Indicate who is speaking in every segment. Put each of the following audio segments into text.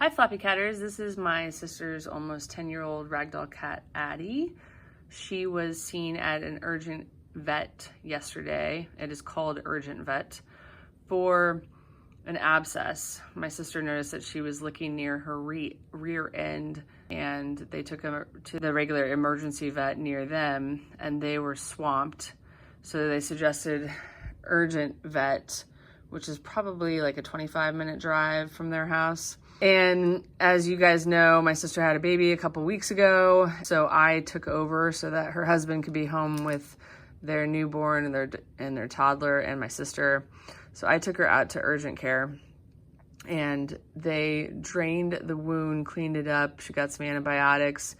Speaker 1: Hi Floppycatters, this is my sister's almost 10-year-old ragdoll cat, Addie. She was seen at an urgent vet yesterday. It is called Urgent Vet for an abscess. My sister noticed that she was licking near her rear end, and they took her to the regular emergency vet near them, and they were swamped. So they suggested Urgent Vet, which is probably like a 25-minute drive from their house. And as you guys know, my sister had a baby a couple weeks ago, so I took over so that her husband could be home with their newborn and their toddler and my sister. So I took her out to urgent care, and they drained the wound, cleaned it up. She got some antibiotics,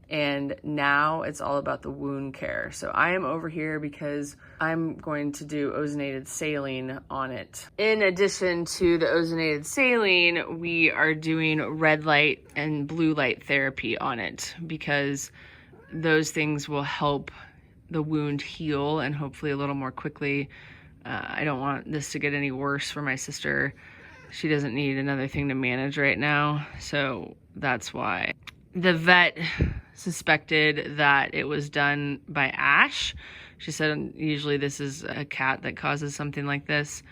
Speaker 1: and now it's all about the wound care. So I am over here because I'm going to do ozonated saline on it. In addition to the ozonated saline, we are doing red light and blue light therapy on it because those things will help the wound heal and hopefully a little more quickly. I don't want this to get any worse for my sister. She doesn't need another thing to manage right now, so that's why. The vet suspected that it was done by ash. She said usually this is a cat that causes something like this.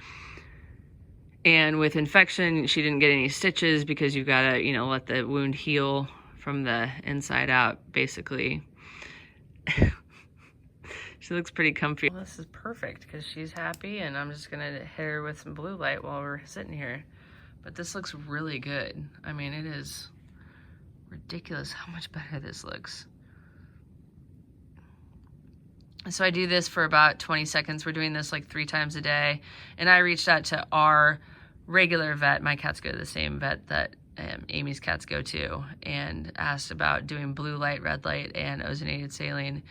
Speaker 1: And with infection, she didn't get any stitches because you've got to, let the wound heal from the inside out, basically. She looks pretty comfy. Well, this is perfect because she's happy, and I'm just gonna hit her with some blue light while we're sitting here. But this looks really good. I mean, it is ridiculous how much better this looks. So I do this for about 20 seconds. We're doing this like 3 times a day. And I reached out to our regular vet. My cats go to the same vet that Amy's cats go to, and asked about doing blue light, red light, and ozonated saline.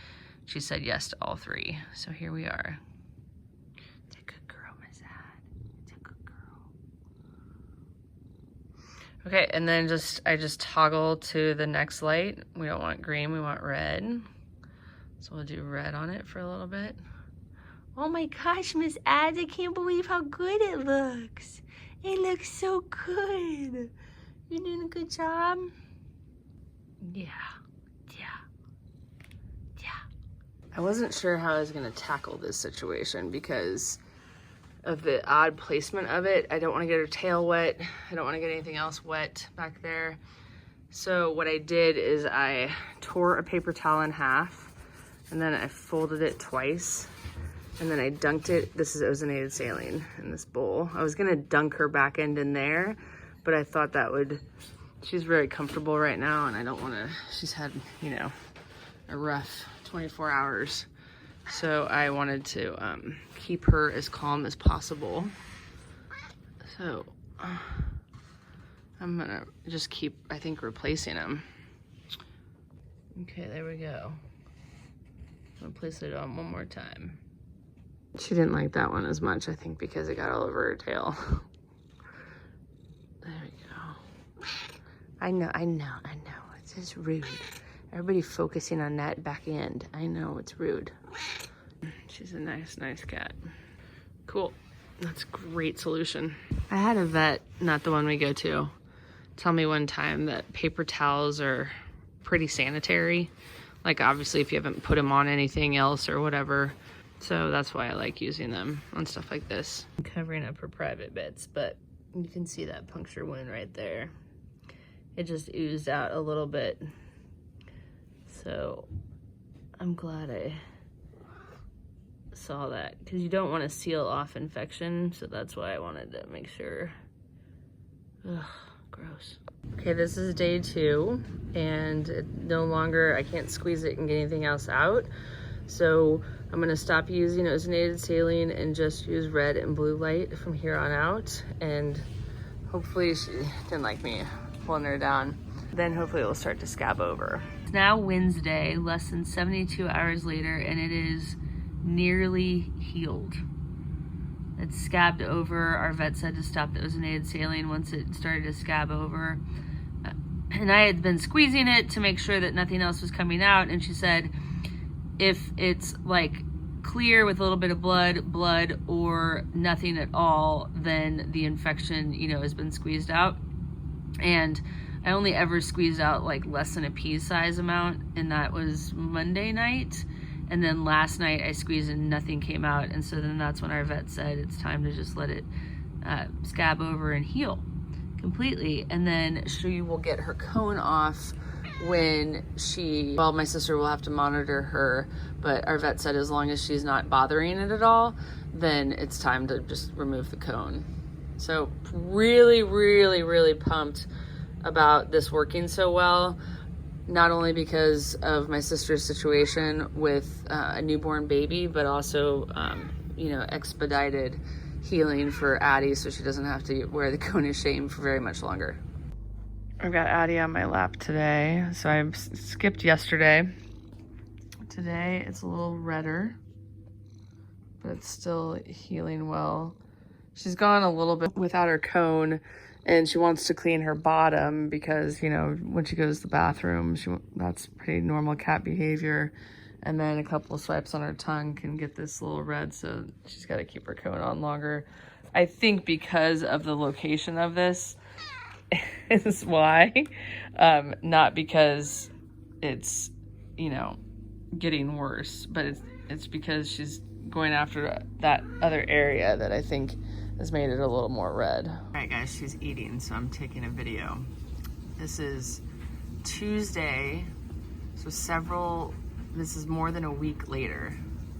Speaker 1: She said yes to all 3. So here we are. It's a good girl, Miss Addie. It's a good girl. Okay, and then I just toggle to the next light. We don't want green, we want red. So we'll do red on it for a little bit. Oh my gosh, Miss Addie, I can't believe how good it looks. It looks so good. You're doing a good job? Yeah. I wasn't sure how I was gonna tackle this situation because of the odd placement of it. I don't wanna get her tail wet. I don't wanna get anything else wet back there. So what I did is I tore a paper towel in half, and then I folded it twice, and then I dunked it. This is ozonated saline in this bowl. I was gonna dunk her back end in there, but I thought that would, she's very comfortable right now, and I don't wanna, she's had, a rough 24 hours. So I wanted to keep her as calm as possible. So I'm gonna just keep, I think, replacing them. Okay, there we go. I'm gonna place it on one more time. She didn't like that one as much, I think, because it got all over her tail. There we go. I know. It's just rude. Everybody focusing on that back end. I know, it's rude. She's a nice cat. Cool. That's a great solution. I had a vet, not the one we go to, tell me one time that paper towels are pretty sanitary. Like, obviously, if you haven't put them on anything else or whatever. So that's why I like using them on stuff like this. I'm covering up her private bits, but you can see that puncture wound right there. It just oozed out a little bit. So I'm glad I saw that, because you don't want to seal off infection, so that's why I wanted to make sure. Ugh, gross. Okay, this is day 2, and no longer, I can't squeeze it and get anything else out. So I'm gonna stop using ozonated saline and just use red and blue light from here on out. And hopefully she didn't like me pulling her down. Then hopefully it'll start to scab over. It's now Wednesday, less than 72 hours later, and it is nearly healed. It's scabbed over. Our vet said to stop the ozonated saline once it started to scab over. And I had been squeezing it to make sure that nothing else was coming out, and she said if it's like clear with a little bit of blood or nothing at all, then the infection, has been squeezed out. And I only ever squeezed out like less than a pea size amount, and that was Monday night. And then last night I squeezed and nothing came out, and so then that's when our vet said it's time to just let it scab over and heal completely. And then she will get her cone off when well, my sister will have to monitor her, but our vet said as long as she's not bothering it at all, then it's time to just remove the cone. So really, really, really pumped about this working so well, not only because of my sister's situation with a newborn baby, but also, you know, expedited healing for Addie so she doesn't have to wear the cone of shame for very much longer. I've got Addie on my lap today, so I skipped yesterday. Today it's a little redder, but it's still healing well. She's gone a little bit without her cone, and she wants to clean her bottom because, you know, when she goes to the bathroom, that's pretty normal cat behavior. And then a couple of swipes on her tongue can get this little red, so she's got to keep her cone on longer. I think because of the location of this is why, not because it's, you know, getting worse, but it's because she's going after that other area that I think has made it a little more red. All right, guys, she's eating, so I'm taking a video. This is Tuesday, so this is more than a week later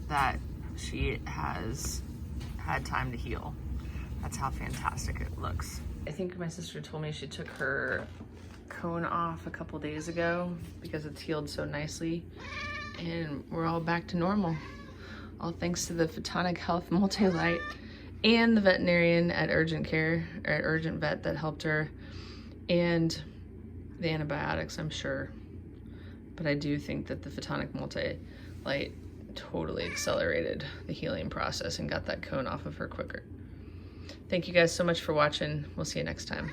Speaker 1: that she has had time to heal. That's how fantastic it looks. I think my sister told me she took her cone off a couple days ago because it's healed so nicely, and we're all back to normal. All thanks to the Photonic Health Multi-Light and the veterinarian at Urgent Care, or at Urgent Vet, that helped her, and the antibiotics, I'm sure. But I do think that the Photonic Multi-Light totally accelerated the healing process and got that cone off of her quicker. Thank you guys so much for watching. We'll see you next time.